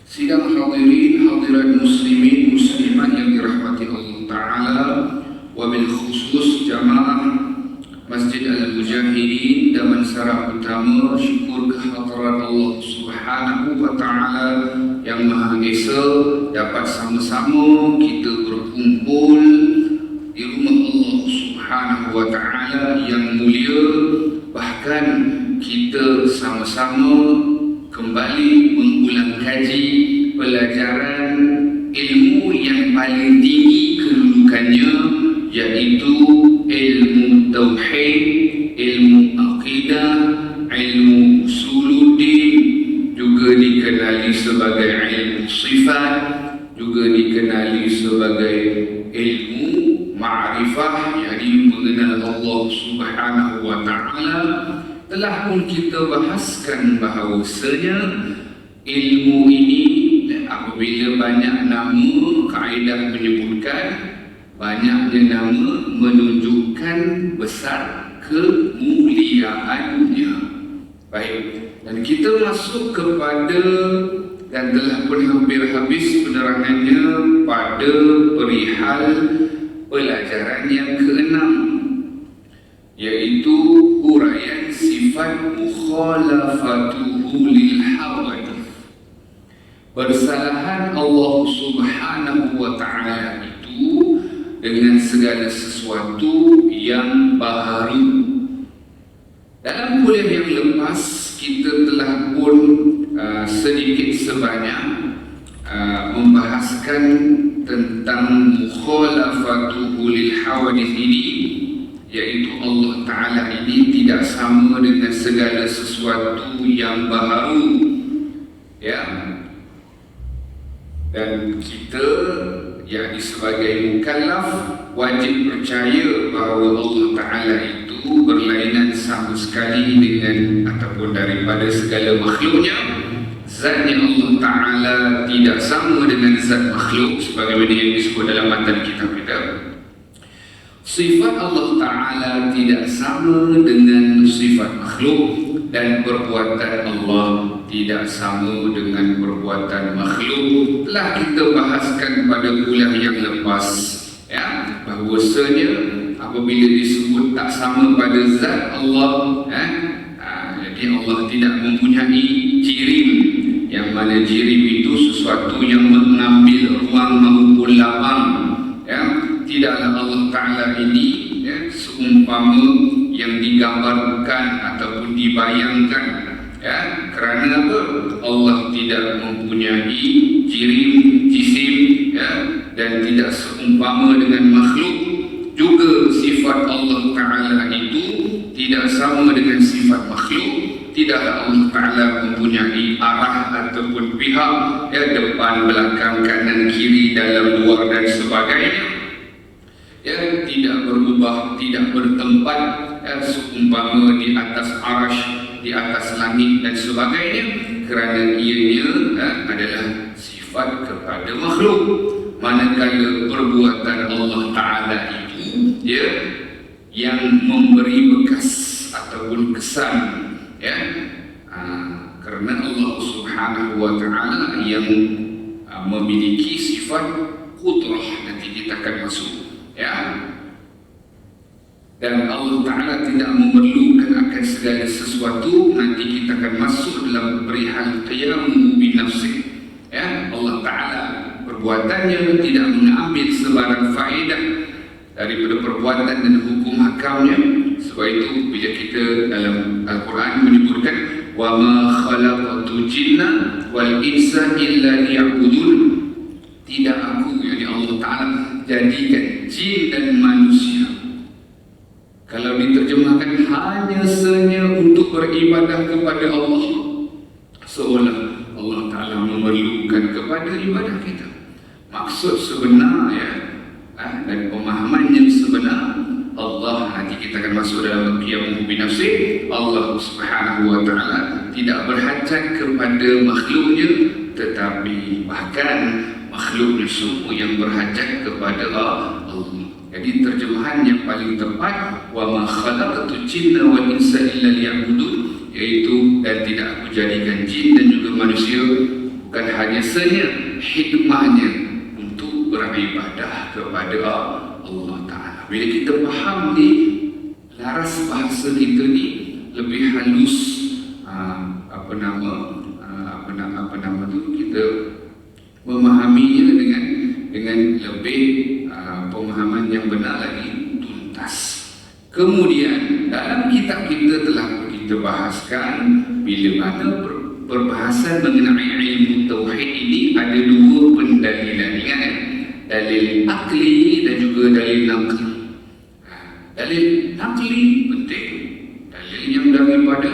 Sidang hadirin hadirat muslimin muslimat yang dirahmati Allah Ta'ala, wabil khusus jamaah Masjid Al-Mujahidin Damansara Utama, syukur kehadiran Allah Subhanahu wa Ta'ala yang Maha Esa dapat sama-sama kita berkumpul di rumah Allah Subhanahu wa Ta'ala yang mulia. Bahkan kita sama-sama kembali mengulang kaji pelajaran ilmu yang paling tinggi kedudukannya, yaitu ilmu tauhid, ilmu akidah, ilmu usuluddin, juga dikenali sebagai ilmu sifat, juga dikenali sebagai ilmu ma'rifah, yakni mengenal Allah Subhanahu wa Ta'ala. Telah pun kita bahaskan bahawasanya ilmu ini apabila banyak nama, kaedah menyebutkan banyaknya nama menunjukkan besar kemuliaannya. Baik, dan kita masuk kepada dan telah pun hampir habis penerangannya pada perihal pelajaran yang keenam, yaitu huraian sifat mukhalafatuhu lil hawadith. Bersalahan Allah Subhanahu wa Ta'ala itu dengan segala sesuatu yang baru. Dalam kuliah yang lepas kita telah pun sedikit sebanyak membahaskan tentang mukhalafatuhu lil hawadith ini, yaitu Allah Ta'ala ini tidak sama dengan segala sesuatu yang baru, ya. Dan kita yakni sebagai mukallaf wajib percaya bahawa Allah Ta'ala itu berlainan sama sekali dengan ataupun daripada segala makhluknya. Zatnya Allah Ta'ala tidak sama dengan zat makhluk sebagaimana yang disebut dalam matan kitab kita. Sifat Allah Ta'ala tidak sama dengan sifat makhluk, dan perbuatan Allah tidak sama dengan perbuatan makhluk. Telah kita bahaskan pada kuliah yang lepas, ya, bahawasanya apabila disebut tak sama pada zat Allah, jadi Allah tidak mempunyai jirim, yang mana jirim itu sesuatu yang mengambil ruang maupun lapang, ya. Tidaklah Allah Ta'ala ini, ya, seumpama yang digambarkan ataupun dibayangkan, ya. Kerana apa? Allah tidak mempunyai jirim, jisim, ya, dan tidak seumpama dengan makhluk. Juga sifat Allah Ta'ala itu tidak sama dengan sifat makhluk. Tidaklah Allah Ta'ala mempunyai arah ataupun pihak, ya, depan, belakang, kanan, kiri, dalam, luar dan sebagainya, ya, tidak berubah, tidak bertempat, ya, seumpama di atas arasy, di atas langit dan sebagainya, kerana ianya, ya, adalah sifat kepada makhluk. Manakala perbuatan Allah Ta'ala itu, ya, yang memberi bekas ataupun kesan, ya, kerana Allah Subhanahu wa Ta'ala yang memiliki sifat qudrah, nanti kita akan masuk, ya. Dan Allah Ta'ala tidak memerlukan akan segala sesuatu. Nanti kita akan masuk dalam perihal qiyamu binafsih, ya. Allah Ta'ala perbuatannya tidak mengambil sebarang faedah daripada perbuatan dan hukum hakamnya. Sebab itu bila kita dalam Al-Quran menyebutkan wa ma khalaqtu jinna wal insa illa liya'budun, tidak aku, yakni Allah Ta'ala, jadikan jin dan manusia, kalau diterjemahkan, hanya saja untuk beribadah kepada Allah, seolah Allah Ta'ala memerlukan kepada ibadah kita. Maksud sebenar, ya, dan pemahaman yang sebenar, Allah, nanti kita akan masuk dalam qiyamu binafsih, Allah Subhanahu wa Ta'ala tidak berhajat kepada makhluknya, tetapi bahkan makhluknya semua yang berhajat kepada Allah. Jadi terjemahan yang paling tepat, wa ma khalaqtu jinna wal insa illa liya'budun, yaitu dan tidak aku jadikan jin dan juga manusia bukan bukan hanya saja hikmahnya untuk beribadah kepada Allah Ta'ala. Bila kita faham ni, laras bahasa kita ni lebih halus, apa nama tu, kita memahaminya dengan lebih pemahaman yang benar lagi, tuntas. Kemudian dalam kitab kita telah kita bahaskan bila mana perbahasan mengenai ilmu tauhid ini ada dua pendalilan. Ingat kan? Dalil akli dan juga dalil naqli. Dalil naqli penting, dalil yang daripada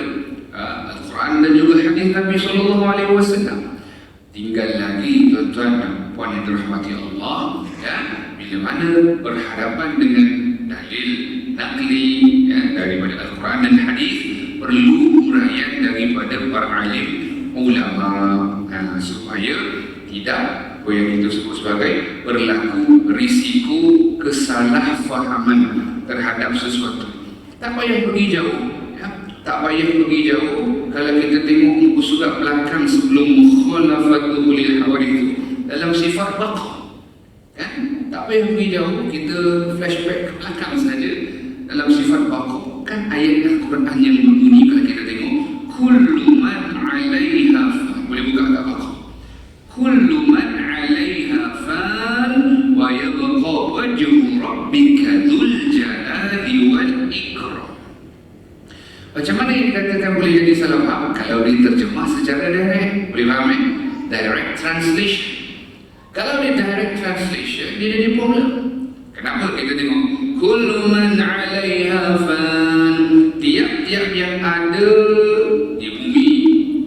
Al-Quran dan juga hadis Nabi SAW. Tinggal lagi tuan-tuan dan puan yang dirahmati Allah, ya, bila mana berhadapan dengan dalil naqli, ya, daripada Al-Quran dan hadis, perlu uraian daripada para alim ulama, supaya tidak apa yang kita sebut sebagai berlaku risiko kesalahfahaman terhadap sesuatu. Tak payah pergi jauh, ya. Tak payah pergi jauh. Kalau kita tengok muka surat belakang sebelum mukhalafatu lil hawadith dalam sifat baqah, kan? Tak payah pergi jauh, kita flashback ke belakang saja. Dalam sifat baqah kan ayat Al-Quran yang berbunyi, kalau kita tengok kullu man 'alaiha fan. Boleh buka kat baqah. Kullu man 'alaiha fan wa yabqa wajhu rabbika dzul jalali wal ikram. Macam mana yang dikatakan boleh jadi salah faham? Kalau diterjemah secara direct, boleh faham kan? Direct translation. Kalau dia direct translation, dia jadi problem. Kenapa? Kita tengok kullu man 'alaiha fan. Tiap-tiap yang ada di bumi,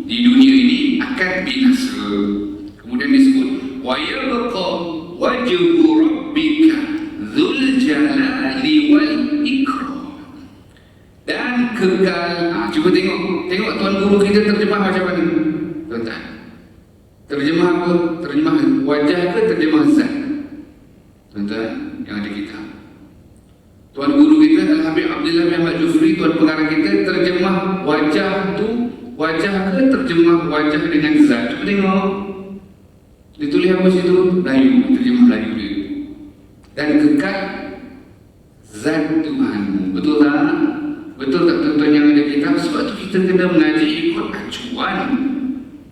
di dunia ini akan binasa. Kemudian disebut wa yabqa wajhu rabbika dzul jalali wal ikram. Dan kekal. Cuba tengok tuan guru kita terjemah macam mana, tuan-tuan? Terjemah apa? Terjemah wajah ke terjemah zat? Tuan-tuan yang ada kita, tuan guru kita Al-Habib Abdullah bin Ahmad Jufri, tuan pengarang kita, terjemah wajah tu wajah ke terjemah wajah dengan zat? Cuba tengok, ditulis apa situ? Melayu, terjemah Melayu dia. Dan kekal zat Tuhanmu. Betul tak? Betul tak tuan-tuan yang ada kitab? Sebab tu kita kena mengaji ikut acuan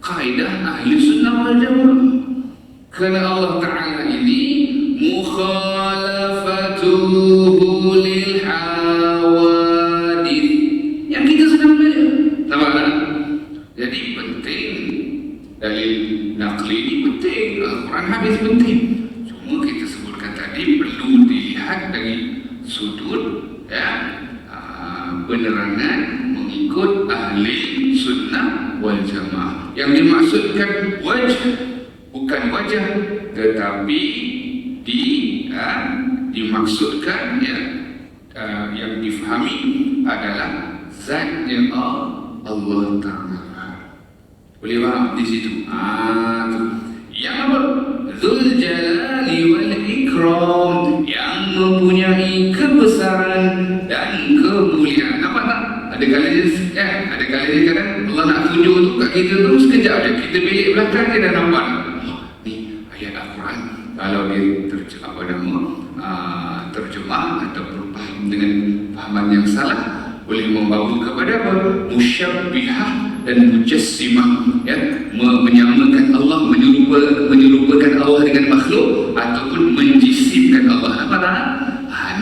kaedah ahli sunnah wal jamaah. Kerana Allah Ta'ala ini mukhalafatuhu lil hawadith, yang kita sedang belajar. Nampak tak? Jadi penting, dalil naqli ini penting, Al-Quran hadis penting. Cuma kita sebutkan tadi perlu dilihat dari sudut, ya, penerangan mengikut ahli sunnah wal jamaah. Yang dimaksudkan wajah bukan wajah, tetapi dimaksudkan, ya, yang difahami adalah zatnya Allah Ta'ala. Boleh faham di situ? Tu. Yang apa? Dzul jalali wal ikram, yang mempunyai kebesaran dan kemuliaan. Nampak tak? Ada kali dia, ada kali dia kata Allah nak tunjuk tu kat kita tu, sekejap je kita belik belakang dia dah nampak. Ni ayat Al-Quran, kalau dia terjemah ataupun faham dengan fahaman yang salah, boleh membawa kepada apa? Musyabbihah dan mujassimah, ya, menyamakan Allah, menyerupakan Allah dengan makhluk ataupun menjisimkan Allah. Apa tak?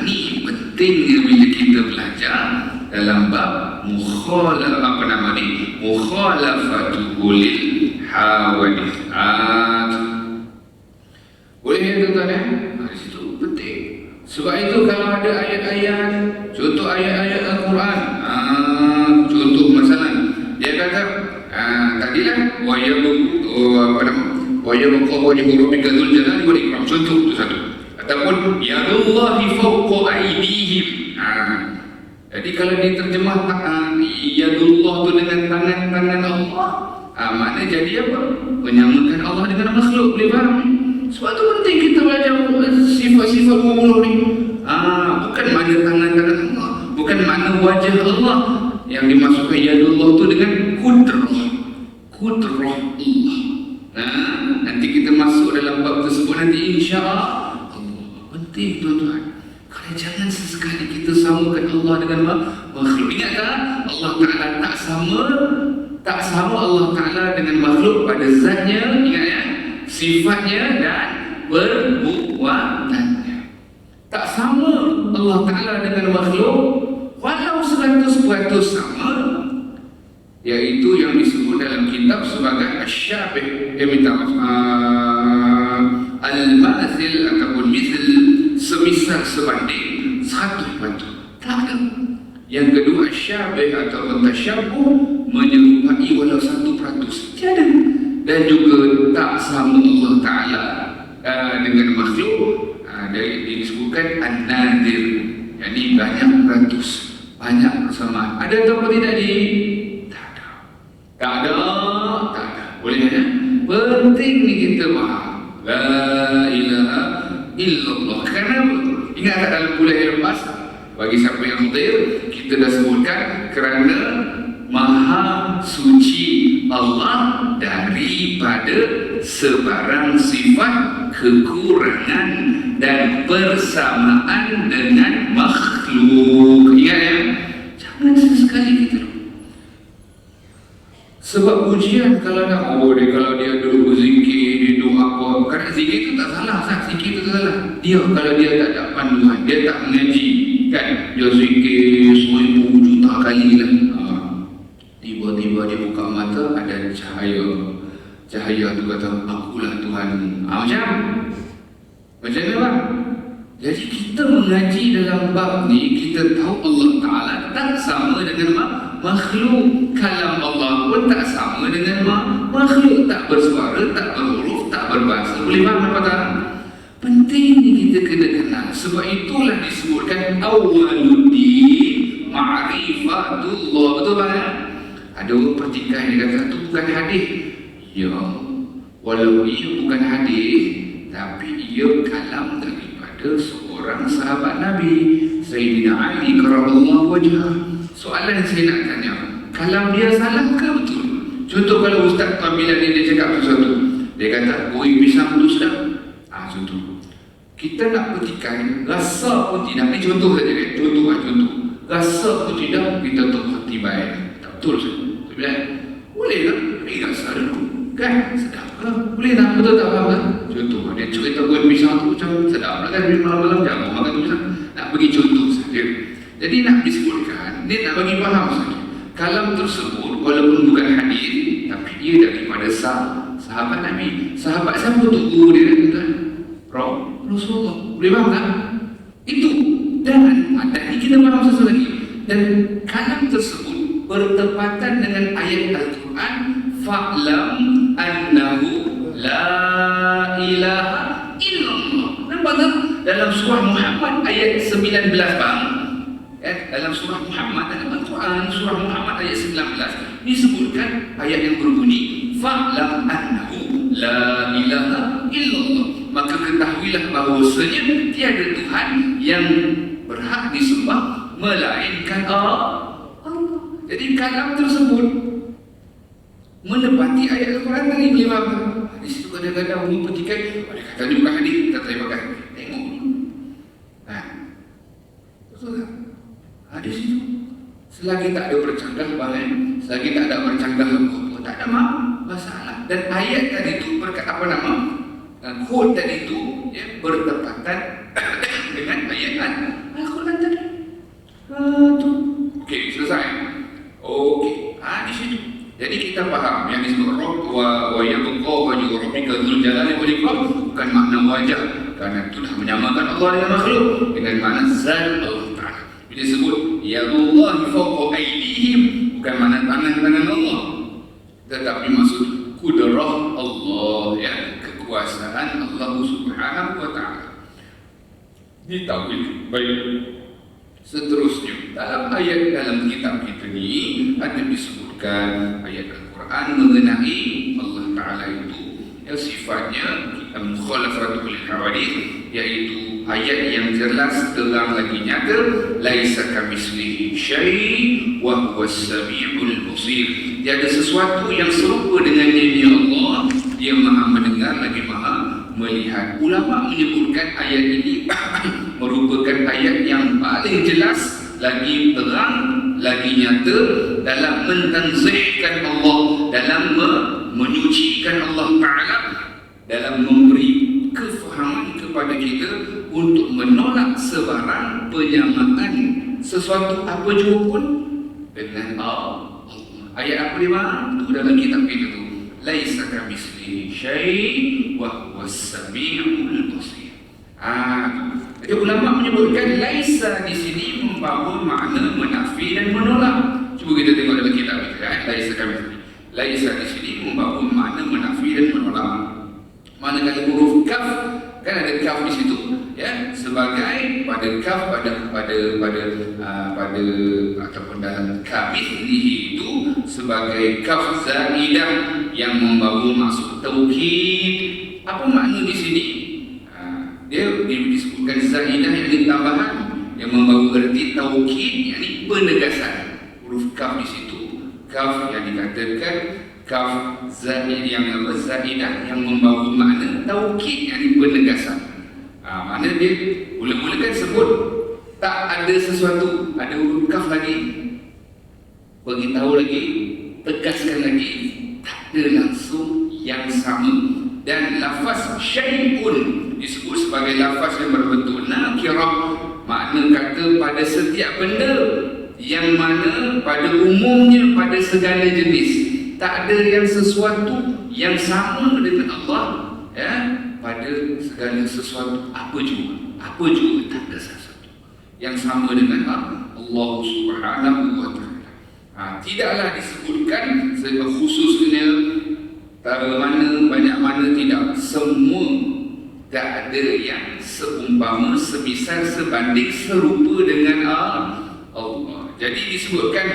Ini pentingnya bila kita belajar dalam bab mukhalafatuhu lil hawadith. Boleh ya tuan-tuan, ya? Di situ penting. Sebab itu kalau ada ayat-ayat, contoh ayat-ayat Al-Quran, contoh masalah dia kata tadilah wa yabqa wajhu rabbika dzul jalali wal ikram, contoh itu satu. Ataupun yadullahi fawqa aydihim. Jadi kalau diterjemah yadullah itu dengan tangan-tangan Allah, maknanya jadi apa? Menyamakan Allah dengan makhluk. Boleh faham? Sebab itu penting kita belajar sifat-sifat Allah ni. Bukan mana tangan-tangan Allah, bukan mana wajah Allah. Yang dimasukkan yadullah itu dengan kudrah Allah. nanti insya-Allah. Penting tuan-tuan. Kalau jangan sesekali kita samakan Allah dengan makhluk. Ingat tak? Allah Ta'ala tak sama Allah Ta'ala dengan makhluk pada zatnya, ingat ya, sifatnya dan perbuatannya. Tak sama Allah Ta'ala dengan makhluk walau 100% sama, iaitu yang disebut dalam kitab sebagai asyabih, al-mathil ataupun mithl, semisal, sebanding, 100%. Tak ada. Yang kedua asyabih atau tasyabuh, menyerupai walau 1%. Tiada. Dan juga tak sama Allah Ta'ala dengan makhluk. Disebutkan an-nadir, yakni banyak ratus, banyak persamaan. Ada atau tidak di? Tak ada. Boleh ya? Penting ni kita faham. La ilaha illallah. Kenapa? Ingat tak dalam kuliah yang lepas, bagi siapa yang hadir, kita dah sebutkan kerana Maha suci Allah daripada sebarang sifat kekurangan dan persamaan dengan makhluk. Ingat ya? Jangan sesekali kita. Sebab ujian kalau nak kalau dia duduk berzikir, dia duduk apa, kerana zikir itu tak salah, zikir itu tak salah. Dia kalau dia tak ada panduan, dia tak mengaji, kan? Dia zikir 1000 juta kali lah. Tiba-tiba dia buka mata, ada cahaya. Cahaya tu kata, akulah Tuhan. Macam mana bang? Jadi kita mengaji dalam bab ni, kita tahu Allah Ta'ala tak sama dengan makhluk. Kalam Allah pun tak sama dengan makhluk. Tak bersuara, tak berhuruf, tak berbahasa. Boleh faham apa tak? Penting ni kita kena kenal. Sebab itulah disebutkan awwaluddin ma'rifatullah. Betul tak? Ada orang pertikaian, dia kata itu bukan hadis. Ya, walau ia bukan hadis, tapi ia kalam daripada seorang sahabat Nabi, Sayyidina Ali karramallahu wajhah. Soalan saya nak tanya, kalam dia salah ke betul? Contoh kalau Ustaz pambilan ni dia cakap sesuatu, dia kata goreng pisang tu sedap. Contoh kita nak petikai, rasa pun tidak. Ini contoh saja kan? Contoh. Rasa pun tidak, kita tak hati baik. Tak betul saja. Boleh tak? Beri rasa dulu. Kan? Sedap ke? Boleh tak? Betul tak faham tak? Contoh, dia cerita goreng pisang tu macam sedap lah kan? Malam-malam jangan makan pisang. Nak bagi contoh saja. Jadi nak disebutkan, dia nak bagi faham saja. Kalam tersebut walaupun bukan hadis, tapi ia daripada sahabat Nabi. Sahabat siapa tu guru dia? Rasulullah. Boleh faham tak? Itu. Dan ini kita faham sesuatu lagi. Dan kalam tersebut bertepatan dengan ayat Al-Quran, fa'lam annahu la ilaha illallah. Nampak tak? Dalam surah Muhammad ayat 19 bang. Dalam surah Muhammad, dalam Al-Quran surah Muhammad ayat 19 disebutkan ayat yang berbunyi fa'lam annahu la ilaha illallah. Maka ketahuilah bahawasanya tiada Tuhan yang berhak disembah melainkan Allah. Jadi kalam tersebut menepati ayat Al-Quran tadi. Boleh faham? Di situ kadang-kadang orang petikai, dia kata ni bukan hadis, tak boleh pakai. Tengok. Betul tak? Di situ. Selagi tak ada bercanggah selagi tak ada bercanggah tak ada masalah. Dan ayat tadi itu berkata apa nama? Quote tadi itu bertepatan dengan ayat Al-Quran tadi. Okey, selesai. Okey, di situ. Jadi kita faham yang disebut Rabb wa yabqa wa rabbika dzul jalali wal ikram bukan makna wajah, kerana itu dah menyamakan Allah dengan makhluk, dengan makna zat Allah Ta'ala. Bila disebut yadullahi fawqa aydihim bukan makna tangan Allah, tetapi maksud kudrah Allah, ya, kekuasaan Allah Subhanahu wa Ta'ala. Ditawil. Baik. Seterusnya dalam ayat dalam kitab kita ni ada disebutkan ayat Al-Quran mengenai Allah Ta'ala itu yang sifatnya mukhalafatul hawadith, iaitu ayat yang jelas terang lagi nyata, laisa kamitslihi syai' wa huwas samiul basir. Tiada sesuatu yang serupa dengan diri Allah. Dia Maha mendengar lagi Maha melihat. Ulama menyebutkan ayat ini merupakan ayat yang paling jelas, lagi terang, lagi nyata dalam mentanzihkan Allah, dalam menyucikan Allah Ta'ala, dalam memberi kefahaman kepada kita untuk menolak sebarang penyamaan sesuatu apa jua pun dengan Allah. Ayat apa dia tu dalam kitab kita tu? Laisa kamitslihi syai' wa huwas samiul basir. Jadi ulama menyebutkan laisa di sini membawa makna menafi dan menolak. Cuba kita tengok dalam kitab kita kan. Laisa di sini membawa makna menafi dan menolak. Manakala huruf kaf kan ada kaf di situ ya, sebagai pada kaf pada ataupun dalam kamitslihi itu sebagai kaf zaidah yang membawa maksud taukid. Apa makna di sini? Dia disebutkan zaidah yang tambahan yang membawa erti taukid, yakni penegasan. Huruf kaf di situ, kaf yang dikatakan kaf zaidah yang membawa makna taukid, yakni penegasan. Makna dia mula-mula kan sebut tak ada sesuatu, ada huruf kaf lagi, beritahu lagi, tegaskan lagi, tak ada langsung yang sama. Dan lafaz syai'un disebut sebagai lafaz yang berbentuk nakirah, makna kata pada setiap benda, yang mana pada umumnya pada segala jenis. Tak ada yang sesuatu yang sama dengan Allah ya, pada segala sesuatu apa juga tak ada sesuatu yang sama dengan Allah Subhanahu wa Ta'ala. Tidaklah disebutkan khususnya mana banyak mana, tidak semua, tak ada yang seumpama, semisal, sebanding, serupa dengan Allah. Jadi disebutkan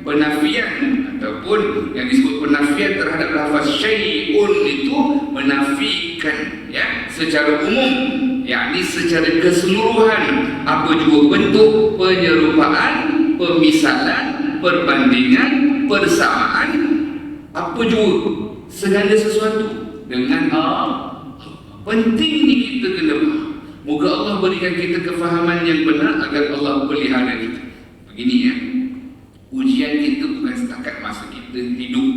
penafian ataupun yang disebut penafian terhadap lafaz syai'un itu menafikan ya secara umum, yakni secara keseluruhan apa juga bentuk penyerupaan, pemisalan, perbandingan, persamaan, apa juga segala sesuatu dengan Allah. Penting ni kita kena faham. Moga Allah berikan kita kefahaman yang benar agar Allah pelihara kita. Begini ya, ujian kita bukan setakat masa kita hidup,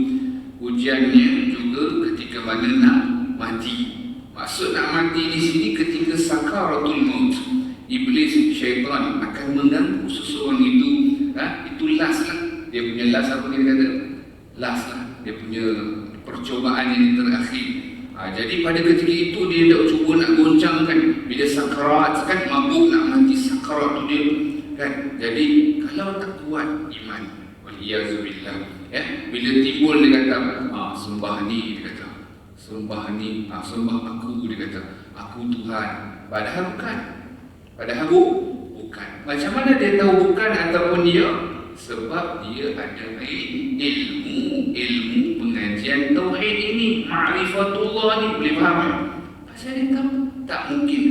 ujiannya juga ketika mana nak mati. Maksud nak mati di sini ketika sakaratul maut. Iblis, syaitan akan mengganggu seseorang itu. Itu last lah. Dia punya last, apa dia kata? Last lah. Dia punya percobaan yang terakhir. Jadi pada ketika itu dia tak cuba nak goncangkan. Bila sakarat kan, mabuk nak mati, sakarat tu dia kan. Jadi kalau tak kuat iman, waliyazubillah ya, bila timbul dia kata sembah ni, dia kata sembah ni, sembah aku, dia kata aku Tuhan, padahal bukan. Macam mana dia tahu bukan ataupun dia? Sebab dia ada ilmu pengajian tauhid ini, ma'rifatullah ni, boleh faham? Pasal dia tahu tak mungkin,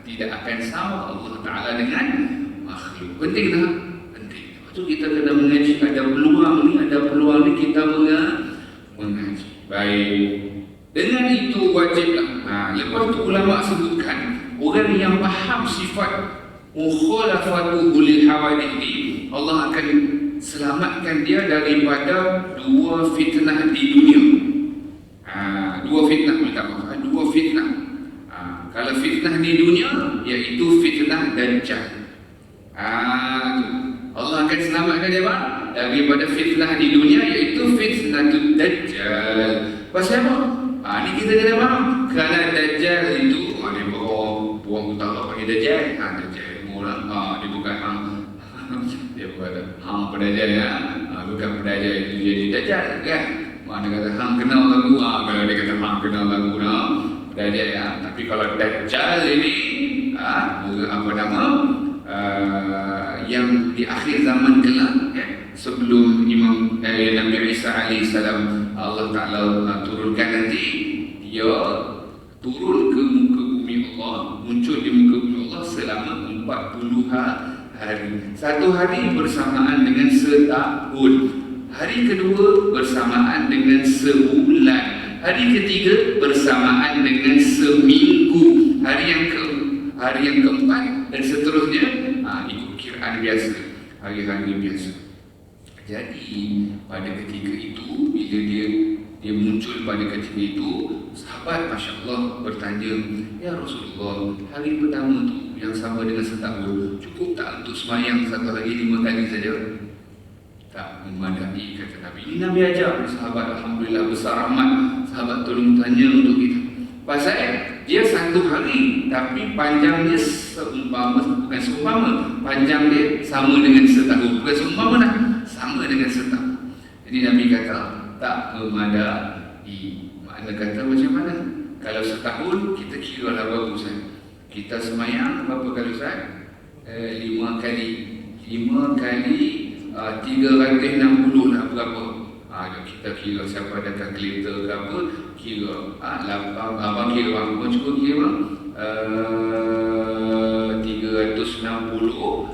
tidak akan sama Allah Ta'ala dengan makhluk. Penting tak? Penting. Lepas tu kita kena mengaji, ada peluang ni kita mengaji. Baik. Dengan itu wajiblah. Lepas tu ulama sebutkan orang yang faham sifat mukhalafatu ulil hawadith ni, Allah akan selamatkan dia daripada dua fitnah di dunia. Dua fitnah. Kalau fitnah di dunia, iaitu fitnah Dajjal. Allah akan selamatkan dia daripada fitnah di dunia, iaitu fitnah Dajjal. Pasal apa? Ni kita kena faham. Kerana Dajjal itu dia buang utara panggil Dajjal. Dajjal mula dia bukan dia bukan pedajal ya. Bukan pedajal itu jadi Dajjal kan. Mana kata hang kenal lagu, kalau dia kata hang kenal lagu pedajal ya. Tapi kalau Dajjal ini apa nama, yang di akhir zaman kelak ya, sebelum Nabi Isa alaihissalam Allah Ta'ala turunkan nanti, dia turun ke muka bumi Allah, muncul di muka bumi Allah selama 40 hari. Satu hari bersamaan dengan setahun, hari kedua bersamaan dengan sebulan, Hari ketiga bersamaan dengan seminggu. Hari yang keempat dan seterusnya ikut kiraan biasa, hari-hari biasa. Jadi pada ketika itu, bila dia muncul pada ketika itu, sahabat Masya Allah bertanya, ya Rasulullah, hari pertama tu yang sama dengan setahun, cukup tak untuk semayang satu hari 5 kali saja? Tak memadai, kata Nabi. Ini Nabi ajar sahabat, Alhamdulillah besar rahmat. Sahabat tolong tanya untuk kita. Pasal dia satu hari, tapi panjangnya panjang dia sama dengan setahun. Bukan seumpama dah, sama dengan setahun. Jadi Nabi kata, tak memadai. Makna kata macam mana? Kalau setahun, kita kira lah berapa Ustaz? Kita semayang berapa kali Ustaz? 5 kali. 5 kali 360 lah berapa? Kita kira siapa ada kalkulator ke apa, kira 8, abang kira apa, cuba kira 360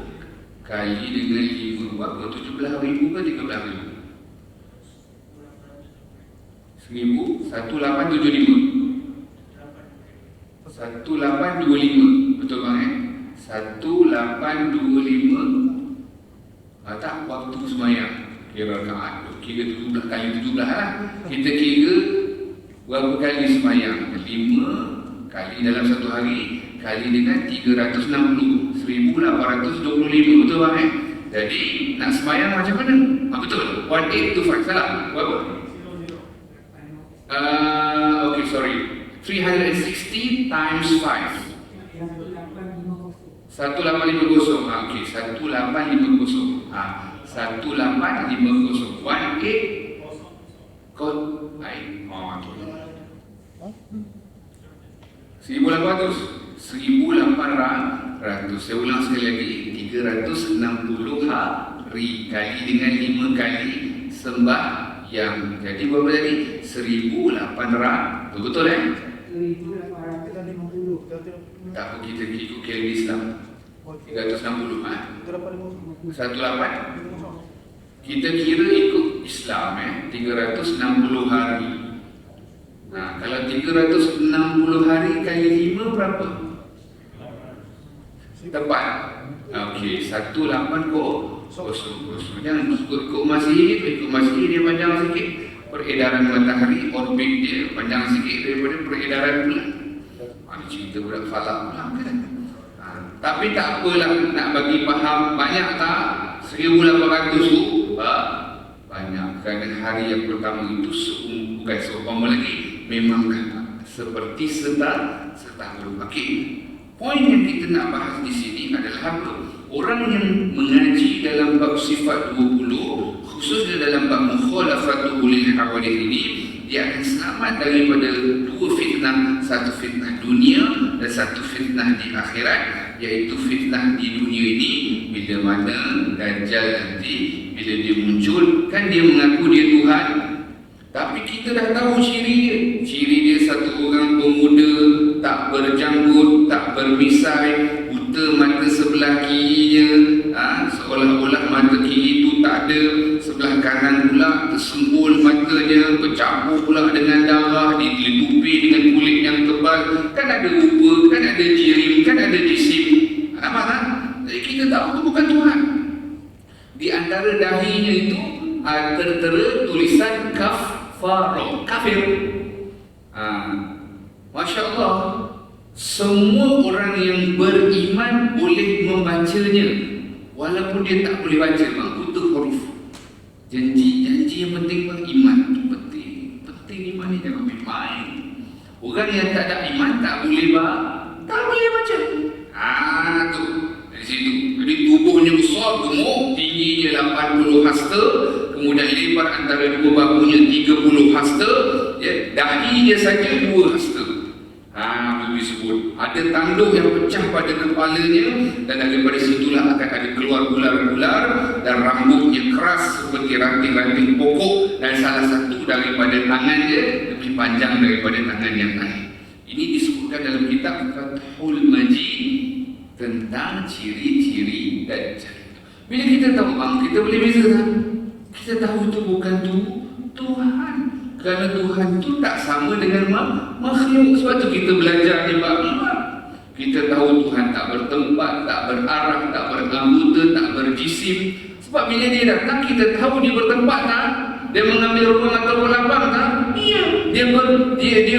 kali dengan 5 berapa? 17,000 ke 13,000? 1825. Betul bang 1825. Tak waktu semayang kira rakaat, kira 17 kali 17 lah. Kita kira berapa kali semayang? 5 kali dalam satu hari kali dengan 360, 1825. Betul bang Jadi nak semayang macam mana? Betul, 1825. Salah, berapa? Okay, sorry, 360 times 5 1850. Okey, 1850. 1850. 18 kod ai. 1800. 1800. Saya ulang sekali lagi. 360 hari kali dengan 5 kali sembahyang. Jadi berapa tadi? 1800. Betul 1850. Tak apa, kita ikut kalender Islam 360 18. Kita kira ikut Islam 360 hari. Kalau 360 hari kali 5 berapa? Tepat. Okey, 1800. Jangan ikut masih dia panjang sikit. Peredaran matahari, orbit dia panjang sikit daripada peredaran bulan. Ada cerita budak falak pula kan? Tapi tak apalah, nak bagi faham banyak tak? 1800 tu banyak. Kerana hari yang pertama itu bukan seumpama lagi, memang seperti setahun. Okey, poin yang kita nak bahas di sini adalah apa? Orang yang mengaji dalam bab sifat 20, khususnya dalam bab mukhalafatul lil hawadith ini, dia akan selamat daripada dua fitnah, satu fitnah dunia dan satu fitnah di akhirat, iaitu fitnah di dunia ini bila mana Dajjal nanti bila dia muncul, kan dia mengaku dia Tuhan, tapi kita dah tahu ciri dia satu orang pemuda, tak berjanggut, tak bermisai, buta mata sebelah kirinya, seolah-olah mata kiri itu tak ada, sebelah kanan pula tersembul matanya, bercampur pula dengan darah, ditutupi dengan kulit yang tebal. Kan ada rupa, kan ada jirim, kan ada jisim. Nampak tak? Jadi kita tahu itu bukan Tuhan. Di antara dahinya itu tertera tulisan kafir. Masya Allah, semua orang yang beriman boleh membacanya, walaupun dia tak boleh baca bang, buta huruf. Janji yang penting bang, iman itu penting iman ni jangan main. Orang yang tak ada iman tak boleh baca. Tu dari situ. Jadi tubuhnya besar, gemuk, tingginya 80 hasta, kemudian lebar antara dua bahunya 30 hasta, dahi dia saja 2 hasta. Itu disebut ada tanduk yang pecah pada kepalanya, dan daripada situlah akan ada keluar ular-ular, dan rambutnya keras seperti ranting-ranting pokok, dan salah satu daripada tangannya lebih panjang daripada tangan yang lain. Ini disebutkan dalam kitab Fathul Majid tentang ciri-ciri Dajjal. Bila kita tahu bang, kita boleh beza kan? Kita tahu itu bukan Tuhan. Kerana Tuhan tu tak sama dengan makhluk. Sebab tu kita belajar di bab iman. Kita tahu Tuhan tak bertempat, tak berarah, tak beranggota, tak berjisim. Sebab bila dia datang, kita tahu dia bertempat tak? Dia mengambil ruang atau lapang tak? Ya. Dia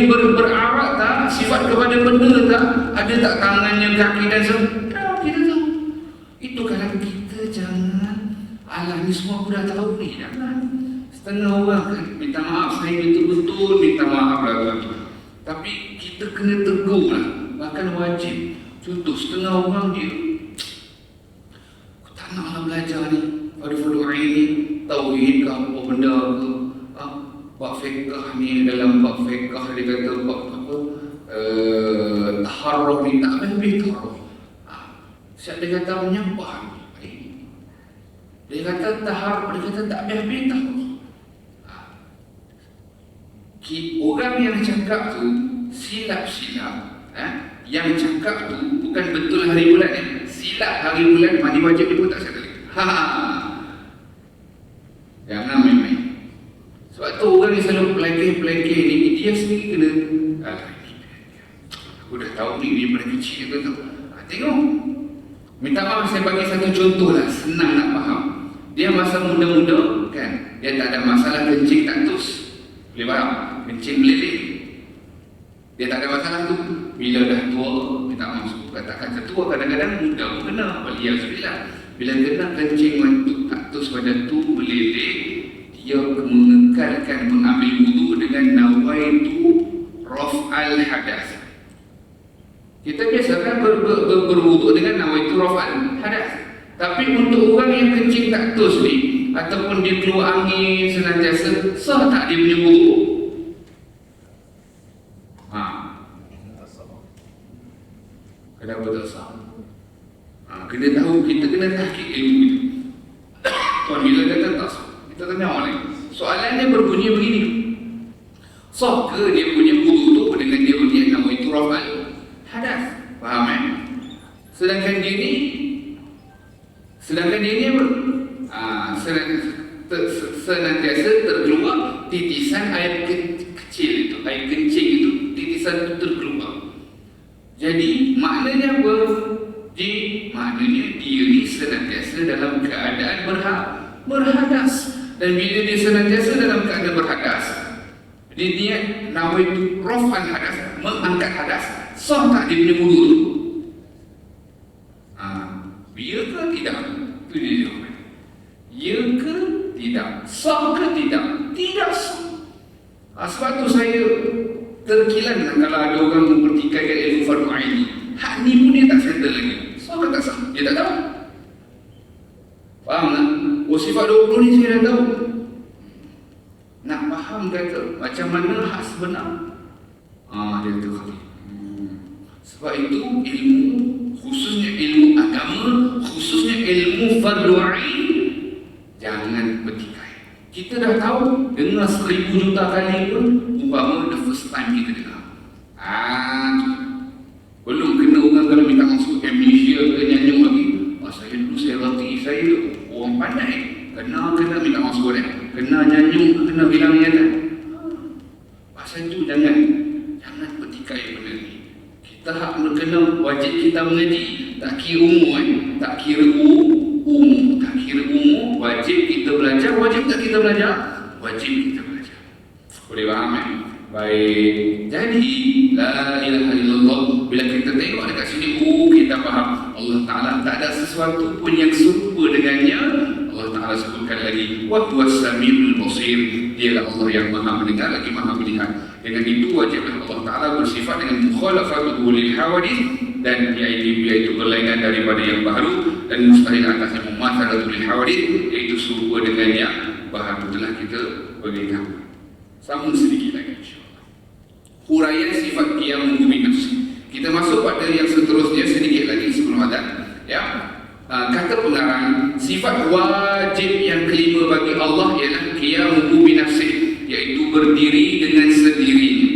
berarak tak? Sifat kepada benda tak? Ada tak tangannya, kaki dan sebagainya? Kita tahu. Itu kalau kita jangan. Alah ni semua aku dah tahu ni. Jangan. Setengah orang kan minta maaf, saya betul-betul minta maaf lah tuan. Tapi kita kena tegur lah. Bahkan wajib. Contoh setengah orang dia, aku tak naklah belajar ni fardu ain ni, tauhid ke apa benda ke, bab fiqh ni, dalam bab fiqh dia kata bab apa, taharruf ni tak habis taharruf. Siap dia kata menyampah, dia kata taharruf, dia kata tak habis taharruf. Orang yang cakap tu silap-silap. Yang cakap tu bukan betul hari bulan ni. Silap hari bulan, mandi wajib dia pun tak settle. Jangan main-main. Sebab tu orang yang selalu pelengkeh-pelengkeh ni, dia sendiri kena aku dah tahu ni daripada kecil tu. Tengok. Minta maaf saya bagi satu contoh lah, senang nak faham. Dia masa muda-muda kan, dia tak ada masalah kencing tak tus. Boleh faham? Kencing meleleh. Dia tak ada masalah tu. Bila dah tua, minta maaf suku katakan setua, kadang-kadang muda pun kena. Waliyahzubillah. Bila kena kencing mantuk taktus pada tu meleleh, dia mengekalkan mengambil wudu dengan nawaitu raf'al hadas. Kita biasa kan berwudu dengan nawaitu raf'al hadas. Tapi untuk orang yang kencing taktus ni, ataupun dia keluar angin senantiasa, sah tak dia punya wudu? Kenapa tak sah? Kena tahu, kita kena tahqiq ilmu itu. Tuan bila kata tak sah, kita tanya orang lain. Soalannya berbunyi begini. Sah ke dia punya wudu tu dengan dia punya nama itu raf'al hadas? Faham Sedangkan dia ni apa? Senantiasa terkeluar titisan air kecil itu, air kencing itu, titisan itu terkeluar. Jadi maknanya apa? Maknanya dia ni senantiasa dalam keadaan berhadas. Dan bila dia senantiasa dalam keadaan berhadas, dia niat nawaitu raf'al hadas, mengangkat hadas, sah tak dia punya wudu tu? Ya ke tidak? Itu dia jawab. Ya ke tidak? Sah ke tidak? Tidak sah. Sebab tu saya terkilan kalau ada orang mempertikaikan ilmu fardu ain ni. Hak ni pun dia tak settle lagi. Sah ke tak sah? Dia tak tahu. Faham tak? Sifat 20 ni saya dah tahu. Nak faham kata macam mana hak sebenar? Dia kata sebab itu ilmu, khususnya ilmu agama, khususnya ilmu fardu ain, jangan bertikai. Kita dah tahu, dengar 1000 juta kali pun umpama the first time kita dengar. Belum kena orang kalau minta masuk amnesia ke nyanyi lagi. Saya dulu saya rati, saya orang pandai. Kena minta masuk ni. Kena nyanyi, kena bilang nyata. Pasal tu jangan bertikai benda ni. Kita hak kena wajib kita mengaji. Tak kira umur tak kira umur, tak kira umur, wajib kita belajar, wajib tak kita belajar? Wajib kita belajar. Boleh faham Baik. Jadi la ilaha illallah, bila kita tengok dekat sini, kita faham Allah Ta'ala tak ada sesuatu pun yang serupa dengannya. Allah Ta'ala sebutkan lagi wa huwas samiul basir, dialah Allah yang maha mendengar lagi maha melihat. Dengan itu wajiblah Allah Ta'ala bersifat dengan mukhalafatuhu lil hawadith, dan iaitu berlainan daripada yang baru, dan mustahil atasnya mumathalatul lil hawadith, iaitu serupa dengan yang baru. Telah kita beritahu. Sambung sedikit lagi insyaAllah. Huraian sifat qiyam bin nafs. Kita masuk pada yang seterusnya sedikit lagi sebelum adan. Kata pengarang, sifat wajib yang kelima bagi Allah ialah qiyam bin nafs, iaitu berdiri dengan sendirinya.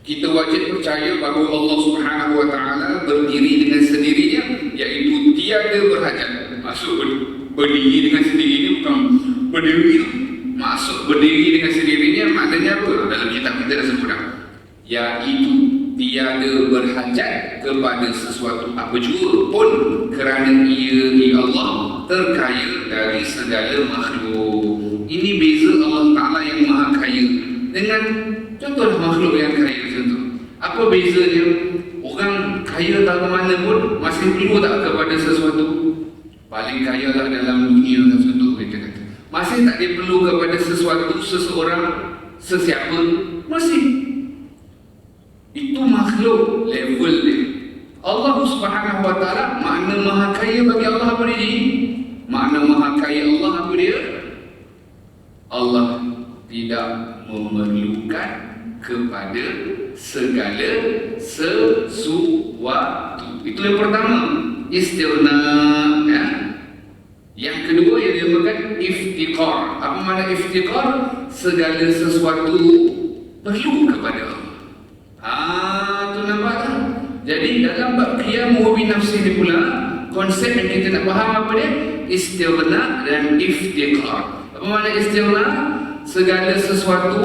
Kita wajib percaya bahawa Allah Subhanahu wa Ta'ala berdiri dengan sendirinya, iaitu tiada berhajat. Maksud berdiri dengan sendirinya bukan berdiri. Maksud berdiri dengan sendirinya maknanya apa? Dalam kitab kita dah sebut dah. Iaitu tiada berhajat kepada sesuatu apa juga pun kerana ia di Allah terkaya dari segala makhluk. Ini beza Allah Ta'ala yang maha kaya dengan contoh makhluk yang kaya contoh. Apa beza dia? Orang kaya tak ke mana pun masih perlu tak kepada sesuatu. Paling kaya lah dalam dunia contoh kita kata. Masih tak dia perlu kepada sesuatu, seseorang, sesiapa, masih. Itu makhluk level dia. Allah Subhanahu Wa Ta'ala makna maha kaya bagi Allah apa dia? Makna maha kaya Allah apa dia? Allah tidak memerlukan kepada segala sesuatu. Itu yang pertama, istighna, ya. Yang kedua yang dinamakan iftiqar. Apa makna iftiqar? Segala sesuatu perlu kepada Allah. Tu nampak tak? Jadi dalam bab qiyamu bi nafsi ni pula, konsep yang kita nak faham apa dia? Istighna dan iftiqar. Apa makna istighna? Segala sesuatu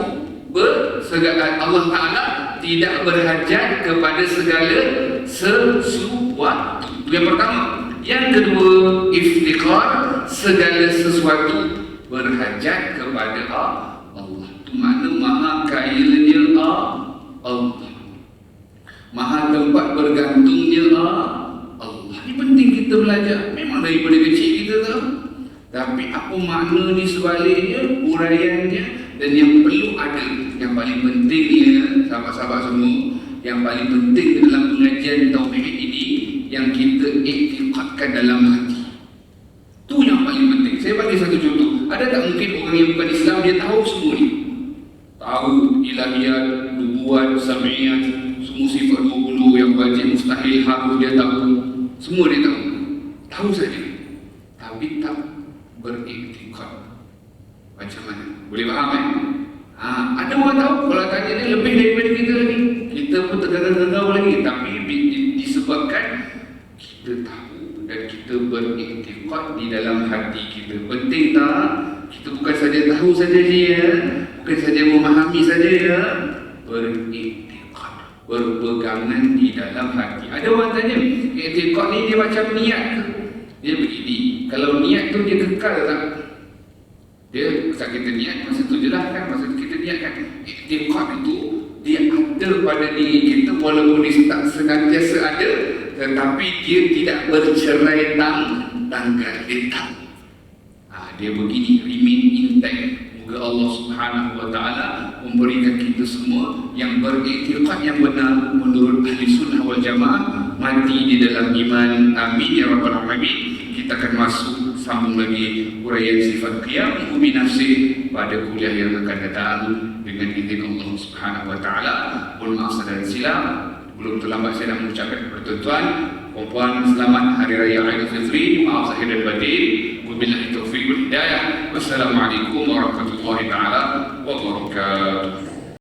Allah Ta'ala tidak berhajat kepada segala sesuatu. Yang pertama. Yang kedua, iftiqar, segala sesuatu berhajat kepada Allah. Itu makna maha kaya dia Allah. Maha tempat bergantungnya Allah. Ini penting kita belajar. Memang daripada kecil kita tahu. Tapi apa makna di sebaliknya, uraiannya, dan yang perlu ada. Yang paling pentingnya, sahabat-sahabat semua, yang paling penting dalam pengajian tauhid ini, yang kita iktikadkan dalam hati. Itu yang paling penting. Saya bagi satu contoh. Ada tak mungkin orang yang bukan Islam dia tahu semua ni? Tahu ilahiyat, nubuat, sam'iyat, semua sifat 20 yang wajib, mustahil, harus dia tahu. Semua dia tahu. Tahu saja. Tapi tak beriktikad. Macam mana? Boleh faham ada orang tahu kalau tanya dia lebih daripada kita lagi. Kita pun tergagau-gagau lagi. Tapi disebabkan kita tahu dan kita beriktikad di dalam hati kita. Penting tak? Kita bukan saja tahu saja dia, bukan saja memahami saja ya, beriktikad, berpegangan di dalam hati. Ada orang tanya, iktikad ni dia macam niat ke? Dia begini, kalau niat tu dia kekal tak? Dia masa kita niat, masa tu je lah kan, masa kita niat kan. Iktikad itu dia ada pada diri kita walaupun dia tak senantiasa ada, tetapi dia tidak bercerai tanggal. Dia tak. Dia begini, remain intact. Moga Allah Subhanahu Wa Ta'ala memberikan kita semua yang beriktikad yang benar menurut ahli sunnah wal jamaah, mati di dalam iman. Amin ya rabbal alamin. Kita akan masuk sambung lagi uraian sifat qiyam bi nafsi pada kuliah yang akan datang dengan izin Allah Subhanahu Wa Ta'ala. Mohon maaf dan silap. Belum terlambat saya nak mengucapkan kepada tuan-tuan, puan-puan, selamat Hari Raya Aidilfitri. Maaf zahir dan batin. Wabillahi taufiq wal hidayah. Wassalamualaikum warahmatullahi taala wabarakatuh.